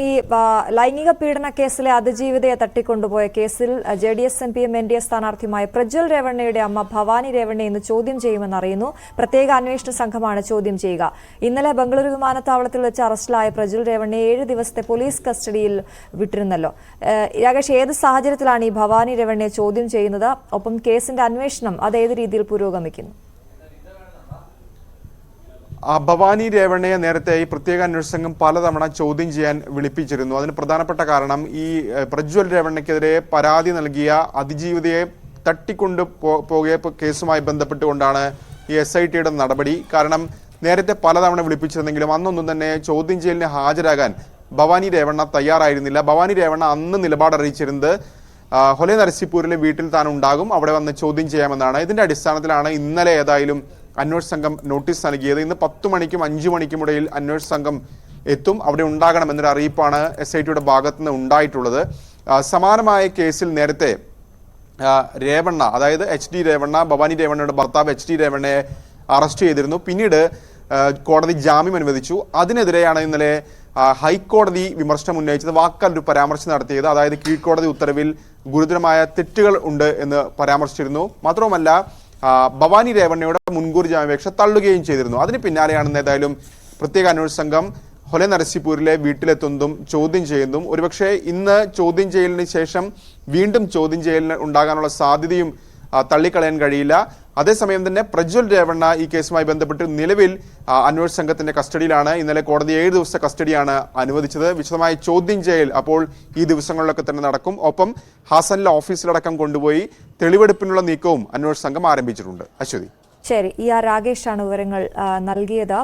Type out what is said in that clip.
ഈ ലൈംഗിക പീഡന കേസിലെ അതിജീവിതയെ തട്ടിക്കൊണ്ടുപോയ കേസിൽ JDS MPയും NDA സ്ഥാനാർത്ഥിയുമായ പ്രജ്വൽ രേവണ്ണയുടെ അമ്മ ഭവാനി രേവണ്ണയെ ഇന്ന് ചോദ്യം ചെയ്യുമെന്നറിയുന്നു. പ്രത്യേക അന്വേഷണ സംഘമാണ് ചോദ്യം ചെയ്യുക. ഇന്നലെ ബംഗളൂരു വിമാനത്താവളത്തിൽ വെച്ച് അറസ്റ്റിലായ പ്രജ്വൽ രേവണ്ണയെ 7 ദിവസത്തെ പോലീസ് കസ്റ്റഡിയിൽ വിട്ടിരുന്നല്ലോ. രാകേഷ്, ഏത് സാഹചര്യത്തിലാണ് ഈ ഭവാനി രേവണ്ണയെ ചോദ്യം ചെയ്യുന്നത്? ഒപ്പം കേസിന്റെ അന്വേഷണം അത് ഏത് രീതിയിൽ പുരോഗമിക്കുന്നു? ഭവാനി രേവണ്ണയെ നേരത്തെ ഈ പ്രത്യേക അന്വേഷണ സംഘം പലതവണ ചോദ്യം ചെയ്യാൻ വിളിപ്പിച്ചിരുന്നു. അതിന് പ്രധാനപ്പെട്ട കാരണം ഈ പ്രജ്വൽ രേവണ്ണയ്ക്കെതിരെ പരാതി നൽകിയ അതിജീവിതയെ തട്ടിക്കൊണ്ട് പോകിയ കേസുമായി ബന്ധപ്പെട്ടുകൊണ്ടാണ് ഈ SITയുടെ നടപടി. കാരണം നേരത്തെ പലതവണ വിളിപ്പിച്ചിരുന്നെങ്കിലും അന്നൊന്നും തന്നെ ചോദ്യം ചെയ്യലിന് ഹാജരാകാൻ ഭവാനി രേവണ്ണ തയ്യാറായിരുന്നില്ല. ഭവാനി രേവണ്ണ അന്ന് നിലപാട് അറിയിച്ചിരുന്നത് ഹൊലെ നരസിപ്പൂരിലെ വീട്ടിൽ താൻ ഉണ്ടാകും, അവിടെ വന്ന് ചോദ്യം ചെയ്യാമെന്നാണ്. ഇതിന്റെ അടിസ്ഥാനത്തിലാണ് ഇന്നലെ ഏതായാലും അന്വേഷണ സംഘം നോട്ടീസ് നൽകിയത്. ഇന്ന് 10 മണിക്കും 5 മണിക്കും ഇടയിൽ അന്വേഷണ സംഘം എത്തും, അവിടെ ഉണ്ടാകണമെന്നൊരു അറിയിപ്പാണ് SITയുടെ ഭാഗത്തു നിന്ന് ഉണ്ടായിട്ടുള്ളത്. സമാനമായ കേസിൽ നേരത്തെ രേവണ്ണ, അതായത് HD രേവണ്ണ, ഭവാനി രേവണ്ണയുടെ ഭർത്താവ് HD രേവണ്ണയെ അറസ്റ്റ് ചെയ്തിരുന്നു. പിന്നീട് കോടതി ജാമ്യം അനുവദിച്ചു. അതിനെതിരെയാണ് ഇന്നലെ ഹൈക്കോടതി വിമർശനം ഉന്നയിച്ചത്, വാക്കാൽ ഒരു പരാമർശം നടത്തിയത്. അതായത് കീഴ്ക്കോടതി ഉത്തരവിൽ ഗുരുതരമായ തെറ്റുകൾ ഉണ്ട് എന്ന് പരാമർശിച്ചിരുന്നു. മാത്രവുമല്ല ഭവാനി രേവണ്ണയുടെ മുൻകൂർ ജാമ്യാപേക്ഷ തള്ളുകയും ചെയ്തിരുന്നു. അതിന് പിന്നാലെയാണ് ഏതായാലും പ്രത്യേക അന്വേഷണ സംഘം ഹൊലെ നരസിപ്പൂരിലെ വീട്ടിലെത്തുന്നതും ചോദ്യം ചെയ്യുന്നതും. ഒരുപക്ഷെ ഇന്ന് ചോദ്യം ചെയ്യലിന് ശേഷം വീണ്ടും ചോദ്യം ചെയ്യലിന് ഉണ്ടാകാനുള്ള സാധ്യതയും തള്ളിക്കളയാൻ കഴിയില്ല. അതേസമയം തന്നെ പ്രജ്വൽ രേവണ്ണ ഈ കേസുമായി ബന്ധപ്പെട്ട് നിലവിൽ അന്വേഷണ സംഘത്തിന്റെ കസ്റ്റഡിയിലാണ്. ഇന്നലെ കോടതി 7 ദിവസത്തെ കസ്റ്റഡിയാണ് അനുവദിച്ചത്. വിശദമായ ചോദ്യം ചെയ്യൽ അപ്പോൾ ഈ ദിവസങ്ങളിലൊക്കെ തന്നെ നടക്കും. ഒപ്പം ഹാസനിലെ ഓഫീസിലടക്കം കൊണ്ടുപോയി തെളിവെടുപ്പിനുള്ള നീക്കവും അന്വേഷണ സംഘം ആരംഭിച്ചിട്ടുണ്ട്. അശ്വതി. ശരി, രാകേഷാണ് വിവരങ്ങൾ നൽകിയത്.